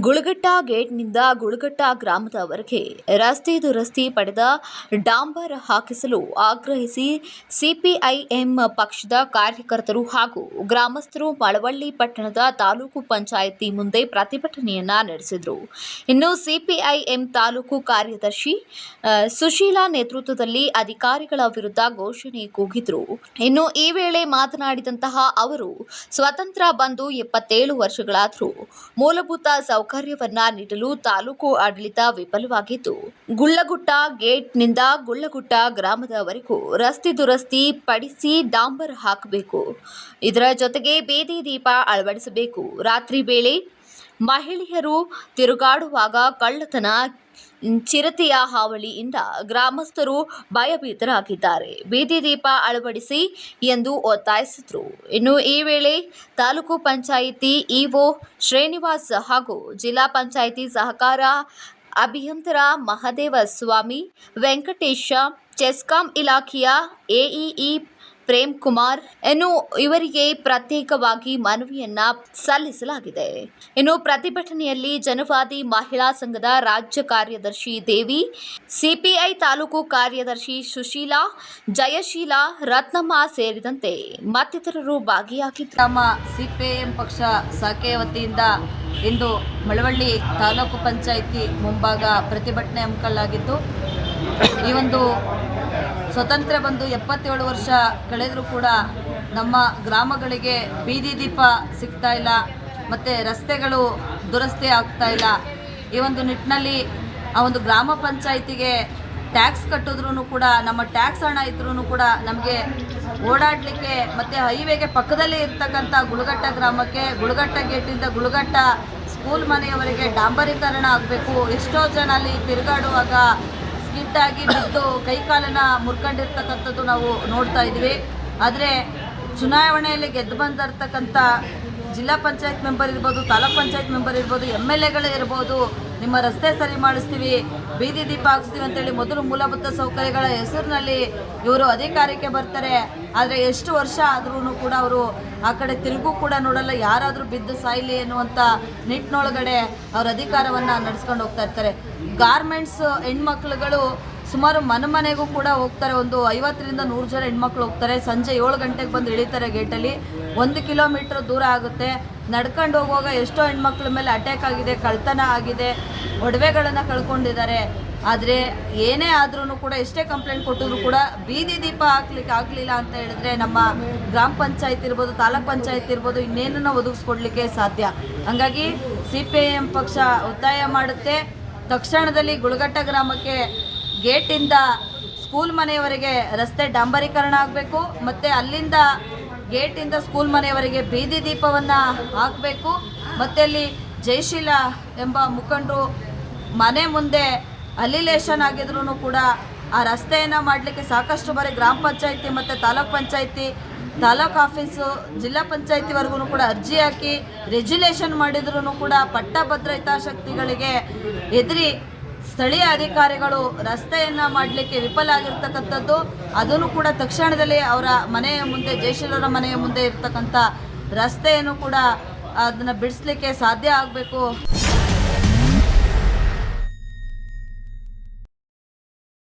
ಗುಳಗಟ್ಟ ಗೇಟ್ನಿಂದ ಗುಳಗಟ್ಟ ಗ್ರಾಮದವರೆಗೆ ರಸ್ತೆ ದುರಸ್ತಿ ಪಡೆದ ಡಾಂಬರ್ ಹಾಕಿಸಲು ಆಗ್ರಹಿಸಿ ಸಿಪಿಐಎಂ ಪಕ್ಷದ ಕಾರ್ಯಕರ್ತರು ಹಾಗೂ ಗ್ರಾಮಸ್ಥರು ಮಳವಳ್ಳಿ ಪಟ್ಟಣದ ತಾಲೂಕು ಪಂಚಾಯಿತಿ ಮುಂದೆ ಪ್ರತಿಭಟನೆಯನ್ನ ನಡೆಸಿದರು. ಇನ್ನು ಸಿಪಿಐಎಂ ತಾಲೂಕು ಕಾರ್ಯದರ್ಶಿ ಸುಶೀಲಾ ನೇತೃತ್ವದಲ್ಲಿ ಅಧಿಕಾರಿಗಳ ವಿರುದ್ಧ ಘೋಷಣೆ ಕೂಗಿದ್ರು. ಇನ್ನು ಈ ವೇಳೆ ಮಾತನಾಡಿದಂತಹ ಅವರು, ಸ್ವತಂತ್ರ ಬಂದು 77 ವರ್ಷಗಳಾದರೂ ಮೂಲಭೂತ ಸೌಕರ್ಯವನ್ನ ನೀಡಲು ತಾಲೂಕು ಆಡಳಿತ ವಿಫಲವಾಗಿದ್ದು, ಗುಳ್ಳಗುಟ್ಟ ಗೇಟ್ನಿಂದ ಗುಳ್ಳಗುಟ್ಟ ಗ್ರಾಮದವರೆಗೂ ರಸ್ತೆ ದುರಸ್ತಿ ಪಡಿಸಿ ಡಾಂಬರ್ ಹಾಕಬೇಕು. ಇದರ ಜೊತೆಗೆ ಬೀದಿ ದೀಪ ಅಳವಡಿಸಬೇಕು. ರಾತ್ರಿ ವೇಳೆ ಮಹಿಳೆಯರು ತಿರುಗಾಡುವಾಗ ಕಳ್ಳತನ, ಚಿರತೆಯ ಹಾವಳಿಯಿಂದ ಗ್ರಾಮಸ್ಥರು ಭಯಭೀತರಾಗಿದ್ದಾರೆ. ಬೀದಿ ದೀಪ ಅಳವಡಿಸಿ ಎಂದು ಒತ್ತಾಯಿಸಿದರು. ಇನ್ನು ಈ ವೇಳೆ ತಾಲೂಕು ಪಂಚಾಯಿತಿ ಇಒ ಶ್ರೀನಿವಾಸ್ ಹಾಗೂ ಜಿಲ್ಲಾ ಪಂಚಾಯಿತಿ ಸಹಕಾರ ಅಭಿಯಂತರ ಮಹದೇವಸ್ವಾಮಿ, ವೆಂಕಟೇಶ, ಚೆಸ್ಕಾಂ ಇಲಾಖೆಯ ಎಇಇ ಪ್ರೇಮ್ಕುಮಾರ್ ಇವರಿಗೆ ಪ್ರತ್ಯೇಕವಾಗಿ ಮನವಿಯನ್ನ ಸಲ್ಲಿಸಲಾಗಿದೆ. ಇನ್ನು ಪ್ರತಿಭಟನೆಯಲ್ಲಿ ಜನವಾದಿ ಮಹಿಳಾ ಸಂಘದ ರಾಜ್ಯ ಕಾರ್ಯದರ್ಶಿ ದೇವಿ, ಸಿಪಿಐ ತಾಲೂಕು ಕಾರ್ಯದರ್ಶಿ ಸುಶೀಲಾ, ಜಯಶೀಲ, ರತ್ನಮ್ಮ ಸೇರಿದಂತೆ ಮತ್ತಿತರರು ಭಾಗಿಯಾಗಿದ್ದರು. ನಮ್ಮ ಸಿಪಿಐಎಂ ಪಕ್ಷ ಶಾಖೆಯ ವತಿಯಿಂದ ಇಂದು ಮಳವಳ್ಳಿ ತಾಲೂಕು ಪಂಚಾಯಿತಿ ಮುಂಭಾಗ ಪ್ರತಿಭಟನೆ ಹಮ್ಮಿಕೊಳ್ಳಲಾಗಿದ್ದು, ಈ ಒಂದು ಸ್ವತಂತ್ರ ಬಂದು 77 ವರ್ಷ ಕಳೆದರೂ ಕೂಡ ನಮ್ಮ ಗ್ರಾಮಗಳಿಗೆ ಬೀದಿ ದೀಪ ಸಿಗ್ತಾ ಇಲ್ಲ, ಮತ್ತು ರಸ್ತೆಗಳು ದುರಸ್ತಿ ಆಗ್ತಾ ಇಲ್ಲ. ಈ ಒಂದು ನಿಟ್ಟಿನಲ್ಲಿ ಆ ಒಂದು ಗ್ರಾಮ ಪಂಚಾಯಿತಿಗೆ ಟ್ಯಾಕ್ಸ್ ಕಟ್ಟಿದ್ರೂ ಕೂಡ, ನಮ್ಮ ಟ್ಯಾಕ್ಸ್ ಹಣ ಇದ್ರೂ ಕೂಡ ನಮಗೆ ಓಡಾಡಲಿಕ್ಕೆ ಮತ್ತು ಹೈವೇಗೆ ಪಕ್ಕದಲ್ಲಿ ಇರ್ತಕ್ಕಂಥ ಗುಳಗಟ್ಟ ಗ್ರಾಮಕ್ಕೆ ಗುಳಗಟ್ಟ ಗೇಟಿಂದ ಗುಳಗಟ್ಟ ಸ್ಕೂಲ್ ಮನೆಯವರೆಗೆ ಡಾಂಬರೀಕರಣ ಆಗಬೇಕು. ಎಷ್ಟೋ ಜನ ಅಲ್ಲಿ ತಿರುಗಾಡುವಾಗ ಸ್ಕಿಡ್ಡಾಗಿ ಬಿದ್ದು ಕೈಕಾಲನ್ನು ಮುರ್ಕೊಂಡಿರ್ತಕ್ಕಂಥದ್ದು ನಾವು ನೋಡ್ತಾ ಇದ್ವಿ. ಆದರೆ ಚುನಾವಣೆಯಲ್ಲಿ ಗೆದ್ದು ಬಂದಿರ್ತಕ್ಕಂಥ ಜಿಲ್ಲಾ ಪಂಚಾಯತ್ ಮೆಂಬರ್ ಇರ್ಬೋದು, ತಾಲೂಕ್ ಪಂಚಾಯತ್ ಮೆಂಬರ್ ಇರ್ಬೋದು, MLAಗಳು ಇರ್ಬೋದು, ನಿಮ್ಮ ರಸ್ತೆ ಸರಿ ಮಾಡಿಸ್ತೀವಿ, ಬೀದಿ ದೀಪ ಹಾಕ್ಸ್ತೀವಿ ಅಂತೇಳಿ ಮೊದಲು ಮೂಲಭೂತ ಸೌಕರ್ಯಗಳ ಹೆಸರಿನಲ್ಲಿ ಇವರು ಅಧಿಕಾರಕ್ಕೆ ಬರ್ತಾರೆ. ಆದರೆ ಎಷ್ಟು ವರ್ಷ ಆದ್ರೂ ಕೂಡ ಅವರು ಆ ಕಡೆ ತಿರುಗೂ ಕೂಡ ನೋಡಲ್ಲ. ಯಾರಾದರೂ ಬಿದ್ದು ಸಾಯಿಲಿ ಎನ್ನುವಂಥ ನಿಟ್ಟಿನೊಳಗಡೆ ಅವ್ರ ಅಧಿಕಾರವನ್ನು ನಡೆಸ್ಕೊಂಡು ಹೋಗ್ತಾ ಇರ್ತಾರೆ. ಗಾರ್ಮೆಂಟ್ಸ್ ಹೆಣ್ಮಕ್ಳುಗಳು ಸುಮಾರು ಮನೆಗೂ ಕೂಡ ಹೋಗ್ತಾರೆ. ಒಂದು 50ರಿಂದ 100 ಜನ ಹೆಣ್ಮಕ್ಳು ಹೋಗ್ತಾರೆ. ಸಂಜೆ 7 ಗಂಟೆಗೆ ಬಂದು ಇಳಿತಾರೆ ಗೇಟಲ್ಲಿ. 1 ಕಿಲೋಮೀಟ್ರ್ ದೂರ ಆಗುತ್ತೆ. ನಡ್ಕೊಂಡು ಹೋಗುವಾಗ ಎಷ್ಟೋ ಹೆಣ್ಮಕ್ಳ ಮೇಲೆ ಅಟ್ಯಾಕ್ ಆಗಿದೆ, ಕಳ್ತನ ಆಗಿದೆ, ಒಡವೆಗಳನ್ನು ಕಳ್ಕೊಂಡಿದ್ದಾರೆ. ಆದರೆ ಏನೇ ಆದ್ರೂ ಕೂಡ, ಎಷ್ಟೇ ಕಂಪ್ಲೇಂಟ್ ಕೊಟ್ಟಿದ್ರು ಕೂಡ ಬೀದಿ ದೀಪ ಹಾಕ್ಲಿಕ್ಕೆ ಆಗಲಿಲ್ಲ ಅಂತ ಹೇಳಿದ್ರೆ ನಮ್ಮ ಗ್ರಾಮ ಪಂಚಾಯತ್ ಇರ್ಬೋದು, ತಾಲೂಕ್ ಪಂಚಾಯತ್ ಇರ್ಬೋದು, ಇನ್ನೇನನ್ನ ಒದಗಿಸ್ಕೊಡ್ಲಿಕ್ಕೆ ಸಾಧ್ಯ. ಹಾಗಾಗಿ ಸಿಪಿಐಎಂ ಪಕ್ಷ ಒತ್ತಾಯ ಮಾಡುತ್ತೆ, ತಕ್ಷಣದಲ್ಲಿ ಗುಳಗಟ್ಟ ಗ್ರಾಮಕ್ಕೆ ಗೇಟಿಂದ ಸ್ಕೂಲ್ ಮನೆಯವರೆಗೆ ರಸ್ತೆ ಡಾಂಬರೀಕರಣ ಆಗಬೇಕು, ಮತ್ತು ಅಲ್ಲಿಂದ ಗೇಟಿಂದ ಸ್ಕೂಲ್ ಮನೆಯವರೆಗೆ ಬೀದಿ ದೀಪವನ್ನು ಹಾಕಬೇಕು. ಮತ್ತು ಅಲ್ಲಿ ಜಯಶೀಲ ಎಂಬ ಮುಖಂಡರು ಮನೆ ಮುಂದೆ ಅಲಿಲೇಷನ್ ಆಗಿದ್ರೂ ಕೂಡ ಆ ರಸ್ತೆಯನ್ನು ಮಾಡಲಿಕ್ಕೆ ಸಾಕಷ್ಟು ಬಾರಿ ಗ್ರಾಮ ಪಂಚಾಯಿತಿ ಮತ್ತು ತಾಲೂಕ್ ಪಂಚಾಯಿತಿ, ತಾಲೂಕು ಆಫೀಸು, ಜಿಲ್ಲಾ ಪಂಚಾಯಿತಿವರೆಗೂ ಕೂಡ ಅರ್ಜಿ ಹಾಕಿ ರೆಜ್ಯುಲೇಷನ್ ಮಾಡಿದ್ರೂ ಕೂಡ ಪಟ್ಟಭದ್ರ ಹಿತಾಸಕ್ತಿಗಳಿಗೆ ಎದುರಿ ಸ್ಥಳೀಯ ಅಧಿಕಾರಿಗಳು ರಸ್ತೆಯನ್ನು ಮಾಡಲಿಕ್ಕೆ ವಿಫಲ ಆಗಿರ್ತಕ್ಕಂಥದ್ದು. ಅದನ್ನು ಕೂಡ ತಕ್ಷಣದಲ್ಲಿ ಅವರ ಮನೆಯ ಮುಂದೆ, ಜಯಶೀಲರ ಮನೆಯ ಮುಂದೆ ಇರ್ತಕ್ಕಂಥ ರಸ್ತೆಯನ್ನು ಕೂಡ ಅದನ್ನು ಬಿಡಿಸ್ಲಿಕ್ಕೆ ಸಾಧ್ಯ ಆಗಬೇಕು.